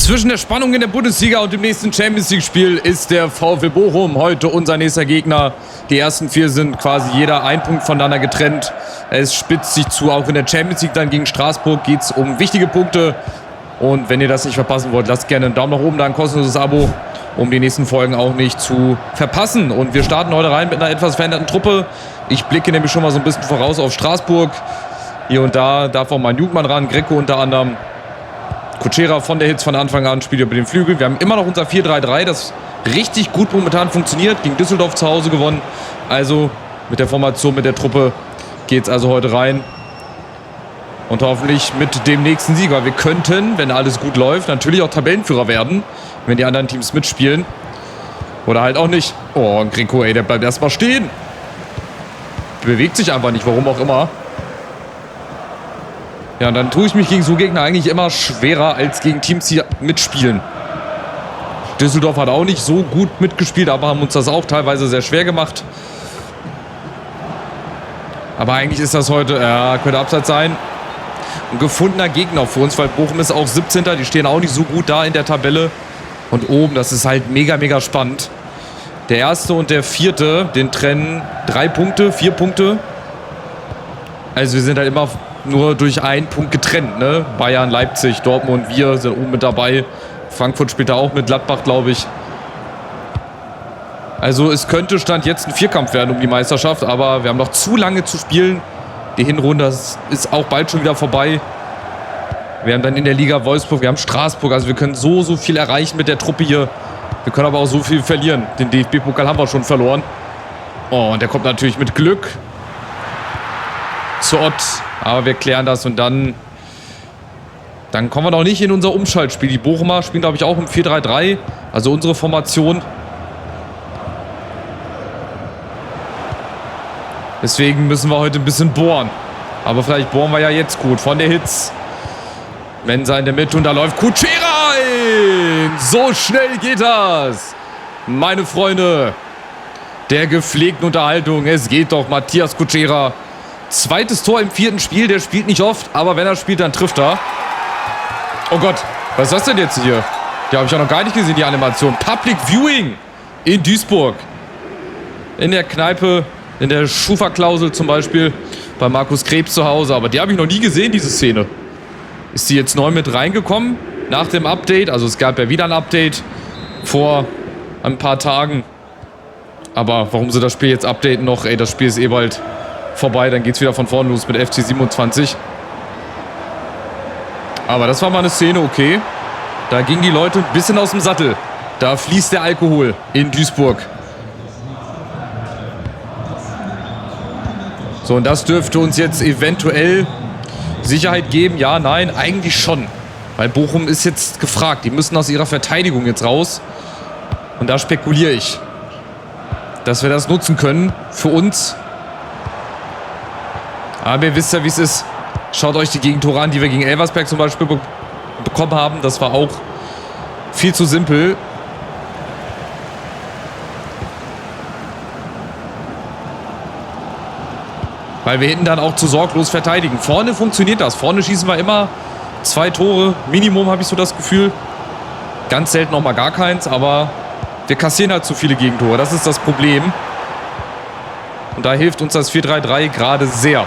Zwischen der Spannung in der Bundesliga und dem nächsten Champions-League-Spiel ist der VfL Bochum heute unser nächster Gegner. Die ersten 4 sind quasi jeder ein Punkt voneinander getrennt. Es spitzt sich zu, auch in der Champions League dann gegen Straßburg geht es um wichtige Punkte. Und wenn ihr das nicht verpassen wollt, lasst gerne einen Daumen nach oben da, ein kostenloses Abo, um die nächsten Folgen auch nicht zu verpassen. Und wir starten heute rein mit einer etwas veränderten Truppe. Ich blicke nämlich schon mal so ein bisschen voraus auf Straßburg. Hier und da darf auch mal ein Jugendmann ran, Greco unter anderem. Kutschera von der Hitz von Anfang an spielt über den Flügel. Wir haben immer noch unser 4-3-3, das richtig gut momentan funktioniert. Gegen Düsseldorf zu Hause gewonnen. Also mit der Formation, mit der Truppe geht es also heute rein. Und hoffentlich mit dem nächsten Sieger. Wir könnten, wenn alles gut läuft, natürlich auch Tabellenführer werden, wenn die anderen Teams mitspielen. Oder halt auch nicht. Oh, und Greco, ey, der bleibt erstmal stehen. Der bewegt sich einfach nicht, warum auch immer. Ja, und dann tue ich mich gegen so Gegner eigentlich immer schwerer als gegen Teams, die mitspielen. Düsseldorf hat auch nicht so gut mitgespielt, aber haben uns das auch teilweise sehr schwer gemacht. Aber eigentlich ist das heute, ja, könnte Abseits sein. Ein gefundener Gegner für uns, weil Bochum ist auch 17. Die stehen auch nicht so gut da in der Tabelle. Und oben, das ist halt mega, mega spannend. Der erste und der vierte, den trennen 3 Punkte, 4 Punkte. Also wir sind halt immer nur durch einen Punkt getrennt, ne? Bayern, Leipzig, Dortmund, wir sind oben mit dabei. Frankfurt spielt da auch mit, Gladbach, glaube ich. Also es könnte Stand jetzt ein Vierkampf werden um die Meisterschaft, aber wir haben noch zu lange zu spielen. Die Hinrunde ist auch bald schon wieder vorbei. Wir haben dann in der Liga Wolfsburg, wir haben Straßburg, also wir können so viel erreichen mit der Truppe hier. Wir können aber auch so viel verlieren. Den DFB-Pokal haben wir schon verloren. Oh, und der kommt natürlich mit Glück zu Ott. Aber wir klären das und dann kommen wir noch nicht in unser Umschaltspiel. Die Bochumer spielen, glaube ich, auch im 4-3-3. Also unsere Formation. Deswegen müssen wir heute ein bisschen bohren. Aber vielleicht bohren wir ja jetzt gut. Von der Hitz. Mensa in der Mitte und da läuft Kutschera rein. So schnell geht das. Meine Freunde der gepflegten Unterhaltung. Es geht doch, Matthias Kutschera. Zweites Tor im 4. Spiel. Der spielt nicht oft, aber wenn er spielt, dann trifft er. Oh Gott, was ist das denn jetzt hier? Die habe ich ja noch gar nicht gesehen, die Animation. Public Viewing in Duisburg. In der Kneipe, in der Schufa-Klausel zum Beispiel. Bei Markus Krebs zu Hause. Aber die habe ich noch nie gesehen, diese Szene. Ist die jetzt neu mit reingekommen? Nach dem Update. Also es gab ja wieder ein Update vor ein paar Tagen. Aber warum sie das Spiel jetzt updaten noch? Ey, das Spiel ist eh bald vorbei. Dann geht es wieder von vorne los mit FC 27. Aber das war mal eine Szene, okay. Da gingen die Leute ein bisschen aus dem Sattel. Da fließt der Alkohol in Duisburg. So, und das dürfte uns jetzt eventuell Sicherheit geben. Ja, nein, eigentlich schon. Weil Bochum ist jetzt gefragt. Die müssen aus ihrer Verteidigung jetzt raus. Und da spekuliere ich, dass wir das nutzen können für uns. Aber ihr wisst ja, wie es ist. Schaut euch die Gegentore an, die wir gegen Elversberg zum Beispiel bekommen haben. Das war auch viel zu simpel. Weil wir hinten dann auch zu sorglos verteidigen. Vorne funktioniert das. Vorne schießen wir immer 2 Tore. Minimum, habe ich so das Gefühl. Ganz selten noch mal gar keins. Aber wir kassieren halt zu viele Gegentore. Das ist das Problem. Und da hilft uns das 4-3-3 gerade sehr.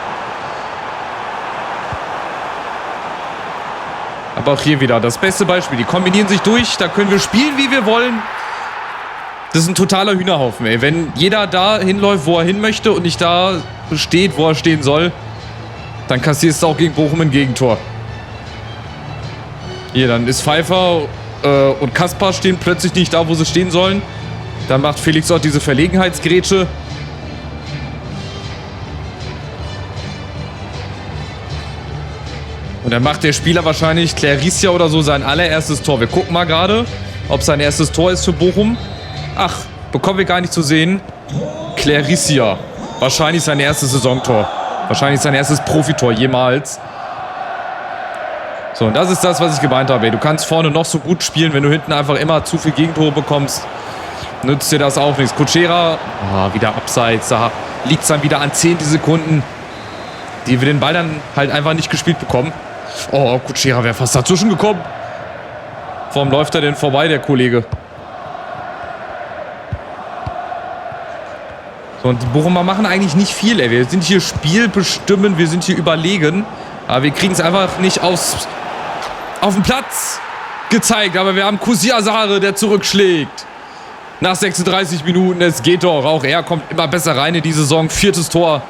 Aber auch hier wieder das beste Beispiel. Die kombinieren sich durch. Da können wir spielen, wie wir wollen. Das ist ein totaler Hühnerhaufen, ey. Wenn jeder da hinläuft, wo er hin möchte und nicht da steht, wo er stehen soll, dann kassierst du auch gegen Bochum ein Gegentor. Hier, dann ist Pfeiffer und Kaspar stehen plötzlich nicht da, wo sie stehen sollen. Dann macht Felix auch diese Verlegenheitsgrätsche. Und dann macht der Spieler wahrscheinlich, Claricia oder so, sein allererstes Tor. Wir gucken mal gerade, ob sein erstes Tor ist für Bochum. Ach, bekommen wir gar nicht zu sehen. Claricia. Wahrscheinlich sein erstes Saisontor. Wahrscheinlich sein erstes Profitor jemals. So, und das ist das, was ich gemeint habe. Du kannst vorne noch so gut spielen, wenn du hinten einfach immer zu viel Gegentore bekommst. Nützt dir das auch nichts. Kutschera, wieder abseits. Da liegt es dann wieder an 10 Sekunden, die wir den Ball dann halt einfach nicht gespielt bekommen. Oh, Kutschera wäre fast dazwischen gekommen. Warum läuft er denn vorbei, der Kollege? So, und die Bochumer machen eigentlich nicht viel, ey. Wir sind hier spielbestimmend, wir sind hier überlegen. Aber wir kriegen es einfach nicht auf den Platz gezeigt. Aber wir haben Kusiasare, der zurückschlägt. Nach 36 Minuten, es geht doch. Auch er kommt immer besser rein in die Saison. 4. Tor.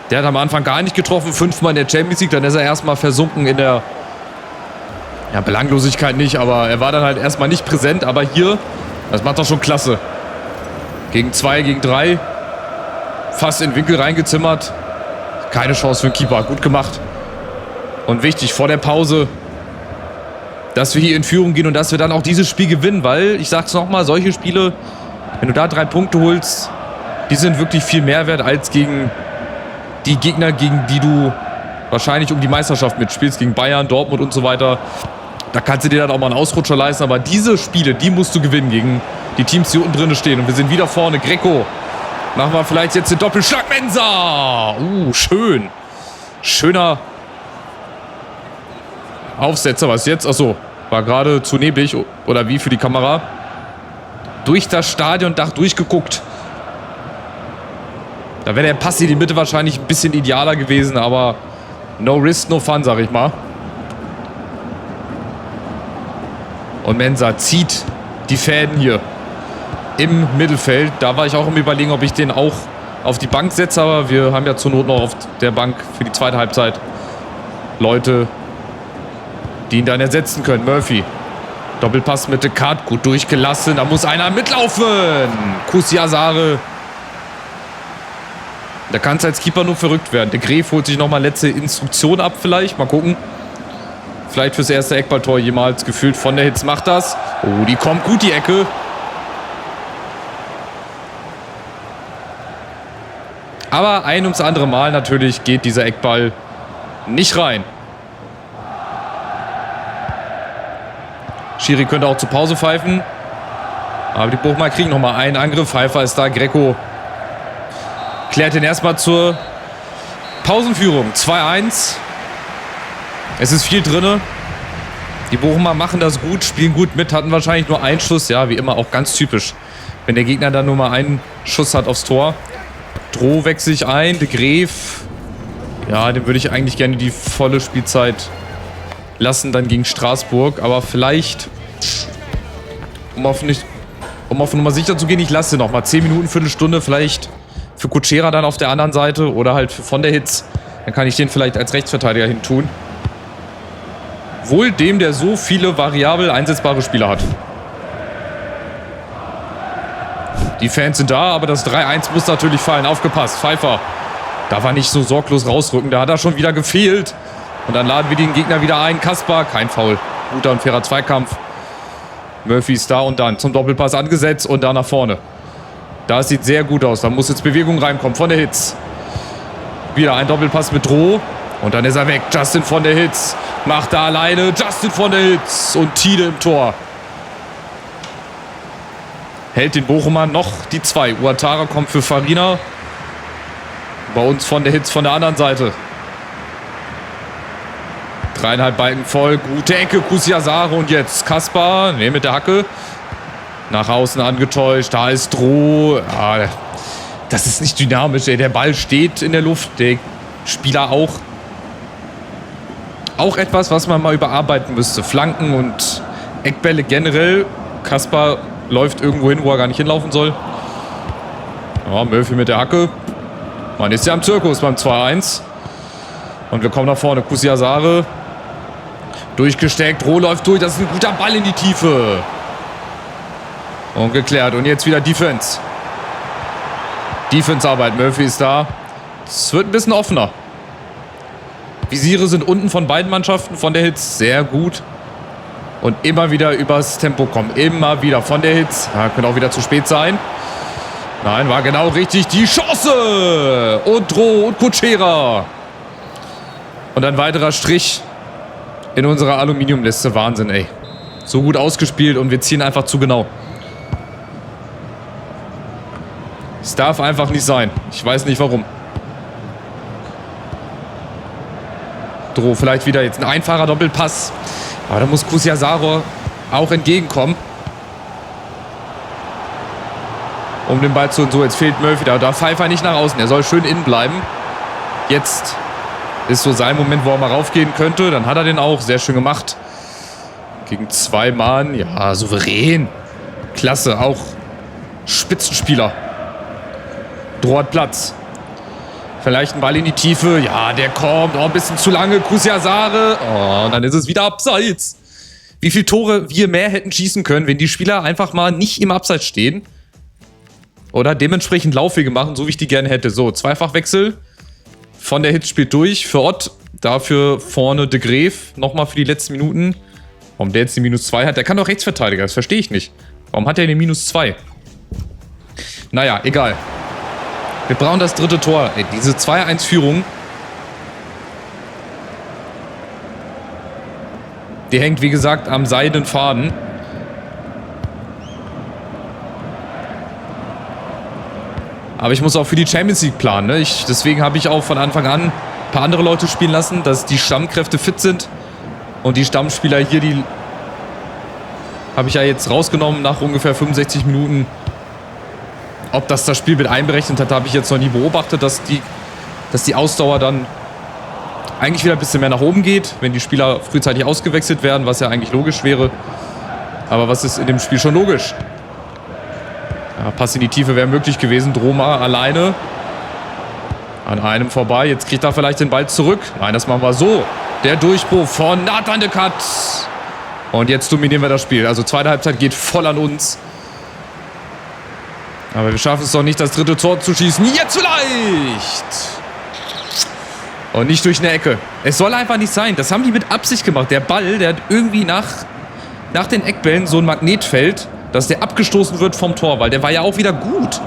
Der hat am Anfang gar nicht getroffen. 5-mal in der Champions League. Dann ist er erstmal versunken in der Belanglosigkeit nicht. Aber er war dann halt erstmal nicht präsent. Aber hier, das macht doch schon klasse. Gegen 2, gegen 3. Fast in den Winkel reingezimmert. Keine Chance für den Keeper. Gut gemacht. Und wichtig, vor der Pause, dass wir hier in Führung gehen und dass wir dann auch dieses Spiel gewinnen. Weil, ich sag's nochmal, solche Spiele, wenn du da 3 Punkte holst, die sind wirklich viel mehr wert als gegen die Gegner, gegen die du wahrscheinlich um die Meisterschaft mitspielst. Gegen Bayern, Dortmund und so weiter. Da kannst du dir dann auch mal einen Ausrutscher leisten. Aber diese Spiele, die musst du gewinnen gegen die Teams, die unten drin stehen. Und wir sind wieder vorne. Greco. Machen wir vielleicht jetzt den Doppelschlag. Mensah. Schön. Schöner Aufsetzer. Was jetzt? Achso, war gerade zu neblig. Oder wie für die Kamera. Durch das Stadiondach durchgeguckt. Da wäre der Pass in die Mitte wahrscheinlich ein bisschen idealer gewesen. Aber no risk, no fun, sag ich mal. Und Mensah zieht die Fäden hier im Mittelfeld. Da war ich auch im Überlegen, ob ich den auch auf die Bank setze. Aber wir haben ja zur Not noch auf der Bank für die zweite Halbzeit Leute, die ihn dann ersetzen können. Murphy. Doppelpass mit Descartes. Gut durchgelassen. Da muss einer mitlaufen. Kusiasare. Da kann es als Keeper nur verrückt werden. De Graef holt sich nochmal letzte Instruktion ab vielleicht. Mal gucken. Vielleicht fürs erste Eckballtor jemals gefühlt von der Hitz macht das. Oh, die kommt gut, die Ecke. Aber ein ums andere Mal natürlich geht dieser Eckball nicht rein. Schiri könnte auch zur Pause pfeifen. Aber die Bochumer kriegen nochmal einen Angriff. Pfeiffer ist da. Greco klärt den erstmal zur Pausenführung. 2-1. Es ist viel drin. Die Bochumer machen das gut, spielen gut mit, hatten wahrscheinlich nur einen Schuss. Ja, wie immer auch ganz typisch. Wenn der Gegner dann nur mal einen Schuss hat aufs Tor. Droh wechsle ich ein. De Graef. Ja, dem würde ich eigentlich gerne die volle Spielzeit lassen, dann gegen Straßburg. Aber vielleicht, um auf Nummer sicher zu gehen, ich lasse noch mal 10 Minuten, Viertelstunde. Vielleicht für Kutschera dann auf der anderen Seite oder halt von der Hitz. Dann kann ich den vielleicht als Rechtsverteidiger hin tun. Wohl dem, der so viele variabel einsetzbare Spieler hat. Die Fans sind da, aber das 3-1 muss natürlich fallen. Aufgepasst, Pfeiffer. Darf er nicht so sorglos rausrücken. Da hat er schon wieder gefehlt. Und dann laden wir den Gegner wieder ein. Kaspar, kein Foul. Guter und fairer Zweikampf. Murphy ist da und dann zum Doppelpass angesetzt und da nach vorne. Das sieht sehr gut aus. Da muss jetzt Bewegung reinkommen von der Hitz. Wieder ein Doppelpass mit Droh. Und dann ist er weg. Justin von der Hitz. Macht da alleine. Justin von der Hitz. Und Tide im Tor. Hält den Bochumer noch die 2. Ouattara kommt für Farina. Bei uns von der Hitz von der anderen Seite. 3,5 Balken voll. Gute Ecke. Kusiasare. Und jetzt Kaspar. Ne, mit der Hacke. Nach außen angetäuscht. Da ist Droh. Ja, das ist nicht dynamisch. Ey. Der Ball steht in der Luft. Der Spieler auch. Auch etwas, was man mal überarbeiten müsste. Flanken und Eckbälle generell. Kaspar läuft irgendwo hin, wo er gar nicht hinlaufen soll. Ja, Murphy mit der Hacke. Man ist ja am Zirkus beim 2-1. Und wir kommen nach vorne. Kusiasare. Durchgesteckt. Roh läuft durch. Das ist ein guter Ball in die Tiefe. Und geklärt. Und jetzt wieder Defense. Defense-Arbeit. Murphy ist da. Es wird ein bisschen offener. Visiere sind unten von beiden Mannschaften. Von der Hitz sehr gut. Und immer wieder übers Tempo kommen. Immer wieder von der Hitz. Ja, könnte auch wieder zu spät sein. Nein, war genau richtig. Die Chance. Und Droh und Kutschera. Und ein weiterer Strich in unserer Aluminiumliste. Wahnsinn, ey. So gut ausgespielt und wir ziehen einfach zu genau. Es darf einfach nicht sein. Ich weiß nicht warum. Droh vielleicht wieder jetzt ein einfacher Doppelpass. Aber da muss Kusiasaro auch entgegenkommen. Um den Ball zu und so. Jetzt fehlt Murphy. Da darf Pfeiffer nicht nach außen. Er soll schön innen bleiben. Jetzt ist so sein Moment, wo er mal raufgehen könnte. Dann hat er den auch. Sehr schön gemacht. Gegen 2 Mann. Ja, souverän. Klasse. Auch Spitzenspieler. Droh hat Platz. Vielleicht ein Ball in die Tiefe. Ja, der kommt. Oh, ein bisschen zu lange. Kusiasare. Oh, und dann ist es wieder abseits. Wie viele Tore wir mehr hätten schießen können, wenn die Spieler einfach mal nicht im Abseits stehen. Oder dementsprechend Laufwege machen, so wie ich die gerne hätte. So, Zweifachwechsel. Von der Hitz spielt durch für Ott. Dafür vorne De Graef. Nochmal für die letzten Minuten. Warum der jetzt die -2 hat? Der kann doch Rechtsverteidiger. Das verstehe ich nicht. Warum hat er den -2? Naja, egal. Wir brauchen das dritte Tor. Ey, diese 2-1-Führung. Die hängt, wie gesagt, am seidenen Faden. Aber ich muss auch für die Champions League planen. Ne? Deswegen habe ich auch von Anfang an ein paar andere Leute spielen lassen, dass die Stammkräfte fit sind. Und die Stammspieler hier, die habe ich ja jetzt rausgenommen nach ungefähr 65 Minuten. Ob das Spiel mit einberechnet hat, habe ich jetzt noch nie beobachtet, dass die Ausdauer dann eigentlich wieder ein bisschen mehr nach oben geht, wenn die Spieler frühzeitig ausgewechselt werden, was ja eigentlich logisch wäre. Aber was ist in dem Spiel schon logisch? Ja, Pass in die Tiefe wäre möglich gewesen. Droma alleine. An einem vorbei. Jetzt kriegt er vielleicht den Ball zurück. Nein, das machen wir so. Der Durchbruch von Nathan de Cat. Und jetzt dominieren wir das Spiel. Also zweite Halbzeit geht voll an uns. Aber wir schaffen es doch nicht, das dritte Tor zu schießen. Jetzt vielleicht! Und nicht durch eine Ecke. Es soll einfach nicht sein. Das haben die mit Absicht gemacht. Der Ball, der hat irgendwie nach den Eckbällen so ein Magnetfeld, dass der abgestoßen wird vom Tor. Weil der war ja auch wieder gut,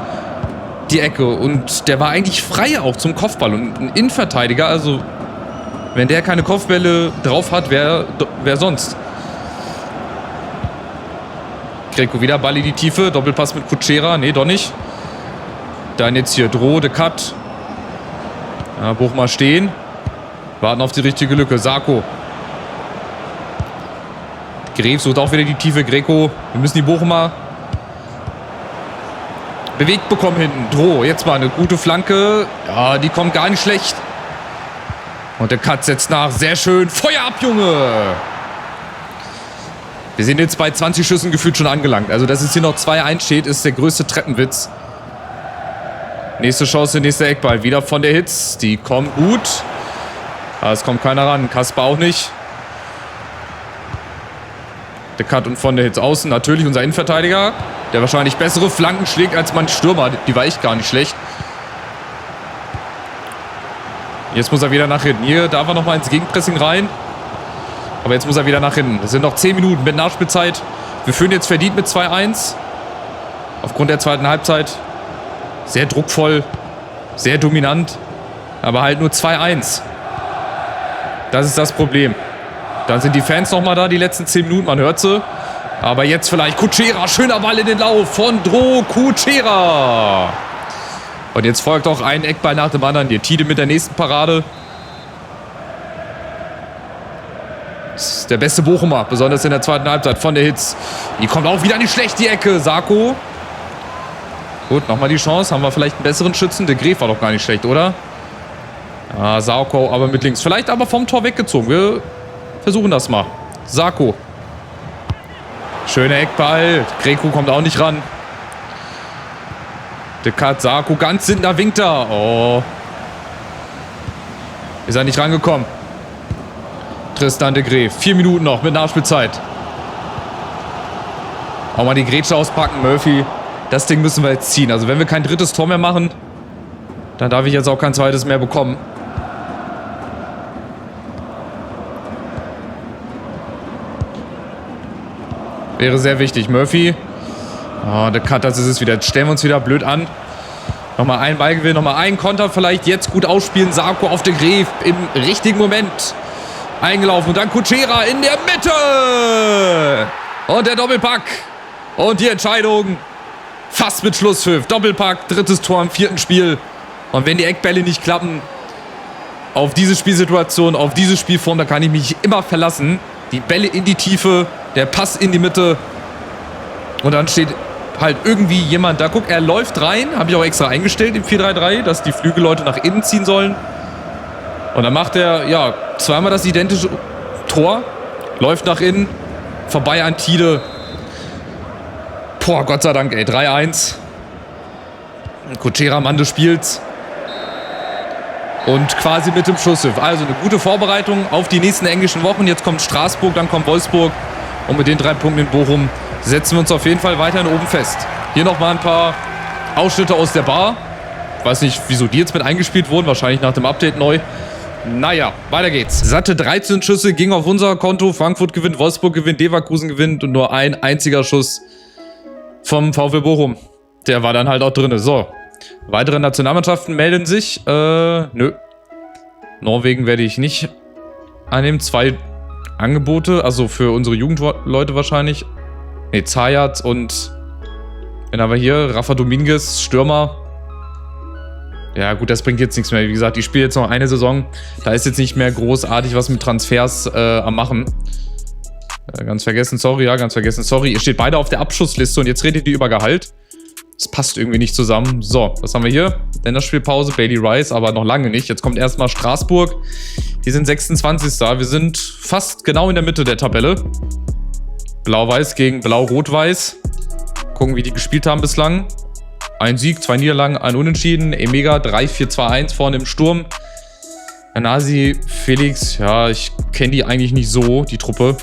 die Ecke. Und der war eigentlich frei auch zum Kopfball. Und ein Innenverteidiger, also wenn der keine Kopfbälle drauf hat, wer sonst? Greco wieder Ball in die Tiefe. Doppelpass mit Kutschera. Nee, doch nicht. Dann jetzt hier Droh, de Cat. Ja, Bochum stehen. Warten auf die richtige Lücke. Sarko. Greef sucht auch wieder die Tiefe. Greco. Wir müssen die Bochumer bewegt bekommen hinten. Droh. Jetzt mal eine gute Flanke. Ja, die kommt gar nicht schlecht. Und der Cut setzt nach. Sehr schön. Feuer ab, Junge! Wir sind jetzt bei 20 Schüssen gefühlt schon angelangt. Also, dass es hier noch 2-1 steht, ist der größte Treppenwitz. Nächste Chance, nächster Eckball. Wieder von der Hitz. Die kommt gut. Aber es kommt keiner ran. Kasper auch nicht. Der Cut und von der Hitz außen. Natürlich unser Innenverteidiger. Der wahrscheinlich bessere Flanken schlägt als manch Stürmer. Die war echt gar nicht schlecht. Jetzt muss er wieder nach hinten. Hier darf er nochmal ins Gegenpressing rein. Aber jetzt muss er wieder nach hinten. Es sind noch 10 Minuten mit Nachspielzeit. Wir führen jetzt verdient mit 2-1. Aufgrund der zweiten Halbzeit. Sehr druckvoll. Sehr dominant. Aber halt nur 2-1. Das ist das Problem. Dann sind die Fans nochmal da, die letzten 10 Minuten. Man hört sie. Aber jetzt vielleicht Kutschera. Schöner Ball in den Lauf von Droh Kutschera. Und jetzt folgt auch ein Eckball nach dem anderen. Hier Tide mit der nächsten Parade. Das ist der beste Bochumer, besonders in der zweiten Halbzeit von der Hitz. Die kommt auch wieder nicht schlecht, die Ecke. Sarko. Gut, nochmal die Chance. Haben wir vielleicht einen besseren Schützen? Der Greef war doch gar nicht schlecht, oder? Ah, Sarko aber mit links. Vielleicht aber vom Tor weggezogen. Wir versuchen das mal. Sarko. Schöner Eckball. Greco kommt auch nicht ran. De Cat, Sarko ganz hinten, da winkt er. Oh. Ist er nicht rangekommen. Tristan de Graef. 4 Minuten noch mit Nachspielzeit. Auch mal die Grätsche auspacken, Murphy. Das Ding müssen wir jetzt ziehen. Also wenn wir kein drittes Tor mehr machen, dann darf ich jetzt auch kein zweites mehr bekommen. Wäre sehr wichtig. Murphy. Oh, der Cut, das ist es wieder. Jetzt stellen wir uns wieder blöd an. Nochmal ein Ballgewinn, nochmal ein Konter vielleicht. Jetzt gut ausspielen. Sarko auf de Graef im richtigen Moment. Eingelaufen und dann Kutschera in der Mitte. Und der Doppelpack. Und die Entscheidung fast mit Schlusspfiff. Doppelpack, drittes Tor im 4. Spiel. Und wenn die Eckbälle nicht klappen, auf diese Spielsituation, auf diese Spielform, da kann ich mich immer verlassen. Die Bälle in die Tiefe, der Pass in die Mitte. Und dann steht halt irgendwie jemand da. Guck, er läuft rein. Habe ich auch extra eingestellt im 4-3-3, dass die Flügelleute nach innen ziehen sollen. Und dann macht er, ja, zweimal das identische Tor. Läuft nach innen. Vorbei an Tide. Boah, Gott sei Dank, ey. 3-1. Kutschera, Mann des Spiels. Und quasi mit dem Schusspfiff. Also eine gute Vorbereitung auf die nächsten englischen Wochen. Jetzt kommt Straßburg, dann kommt Wolfsburg. Und mit den 3 Punkten in Bochum setzen wir uns auf jeden Fall weiterhin oben fest. Hier nochmal ein paar Ausschnitte aus der Bar. Ich weiß nicht, wieso die jetzt mit eingespielt wurden. Wahrscheinlich nach dem Update neu. Naja, weiter geht's. Satte 13 Schüsse ging auf unser Konto. Frankfurt gewinnt, Wolfsburg gewinnt, Leverkusen gewinnt. Und nur ein einziger Schuss vom VfL Bochum. Der war dann halt auch drin. So, weitere Nationalmannschaften melden sich. Nö. Norwegen werde ich nicht annehmen. 2 Angebote, also für unsere Jugendleute wahrscheinlich. Ne, Zayat und wen haben wir hier? Rafa Dominguez, Stürmer. Ja gut, das bringt jetzt nichts mehr. Wie gesagt, die spielen jetzt noch eine Saison. Da ist jetzt nicht mehr großartig was mit Transfers am machen. Ganz vergessen, sorry, ja, ganz vergessen, sorry. Ihr steht beide auf der Abschussliste und jetzt redet ihr über Gehalt. Das passt irgendwie nicht zusammen. So, was haben wir hier? Länderspielpause, Bailey Rice, aber noch lange nicht. Jetzt kommt erstmal Straßburg. Die sind 26. Wir sind fast genau in der Mitte der Tabelle. Blau-Weiß gegen Blau-Rot-Weiß. Gucken, wie die gespielt haben bislang. Ein Sieg, 2 Niederlagen, ein Unentschieden. Emega 3-4-2-1 vorne im Sturm. Anasi, Felix, ja, ich kenne die eigentlich nicht so, die Truppe.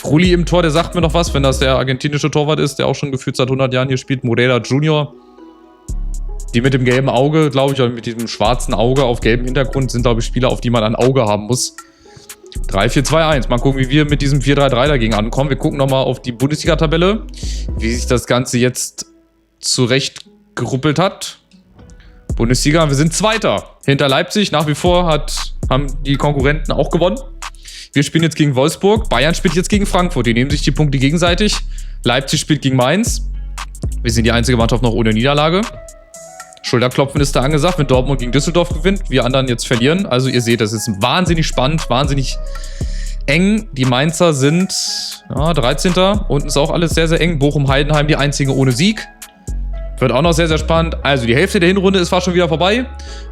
Rulli im Tor, der sagt mir noch was, wenn das der argentinische Torwart ist, der auch schon gefühlt seit 100 Jahren hier spielt. Moreira Junior. Die mit dem gelben Auge, glaube ich, oder mit diesem schwarzen Auge auf gelbem Hintergrund sind, glaube ich, Spieler, auf die man ein Auge haben muss. 3-4-2-1. Mal gucken, wie wir mit diesem 4-3-3 dagegen ankommen. Wir gucken nochmal auf die Bundesliga-Tabelle, wie sich das Ganze jetzt zurecht geruppelt hat. Bundesliga, wir sind Zweiter. Hinter Leipzig, nach wie vor haben die Konkurrenten auch gewonnen. Wir spielen jetzt gegen Wolfsburg. Bayern spielt jetzt gegen Frankfurt. Die nehmen sich die Punkte gegenseitig. Leipzig spielt gegen Mainz. Wir sind die einzige Mannschaft noch ohne Niederlage. Schulterklopfen ist da angesagt, wenn Dortmund gegen Düsseldorf gewinnt. Wir anderen jetzt verlieren. Also ihr seht, das ist wahnsinnig spannend, wahnsinnig eng. Die Mainzer sind 13. Unten ist auch alles sehr, sehr eng. Bochum-Heidenheim die einzige ohne Sieg. Wird auch noch sehr, sehr spannend. Also die Hälfte der Hinrunde ist fast schon wieder vorbei.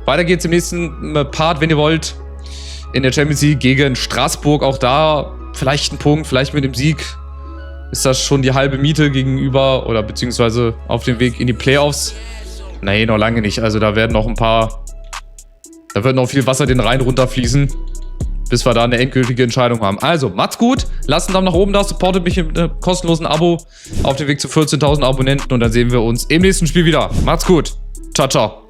Weiter geht's im nächsten Part, wenn ihr wollt. In der Champions League gegen Straßburg. Auch da vielleicht ein Punkt, vielleicht mit dem Sieg ist das schon die halbe Miete gegenüber oder beziehungsweise auf dem Weg in die Playoffs. Nee, noch lange nicht. Also da werden noch da wird noch viel Wasser den Rhein runterfließen, bis wir da eine endgültige Entscheidung haben. Also, macht's gut. Lasst einen Daumen nach oben da, supportet mich mit einem kostenlosen Abo auf dem Weg zu 14.000 Abonnenten und dann sehen wir uns im nächsten Spiel wieder. Macht's gut. Ciao, ciao.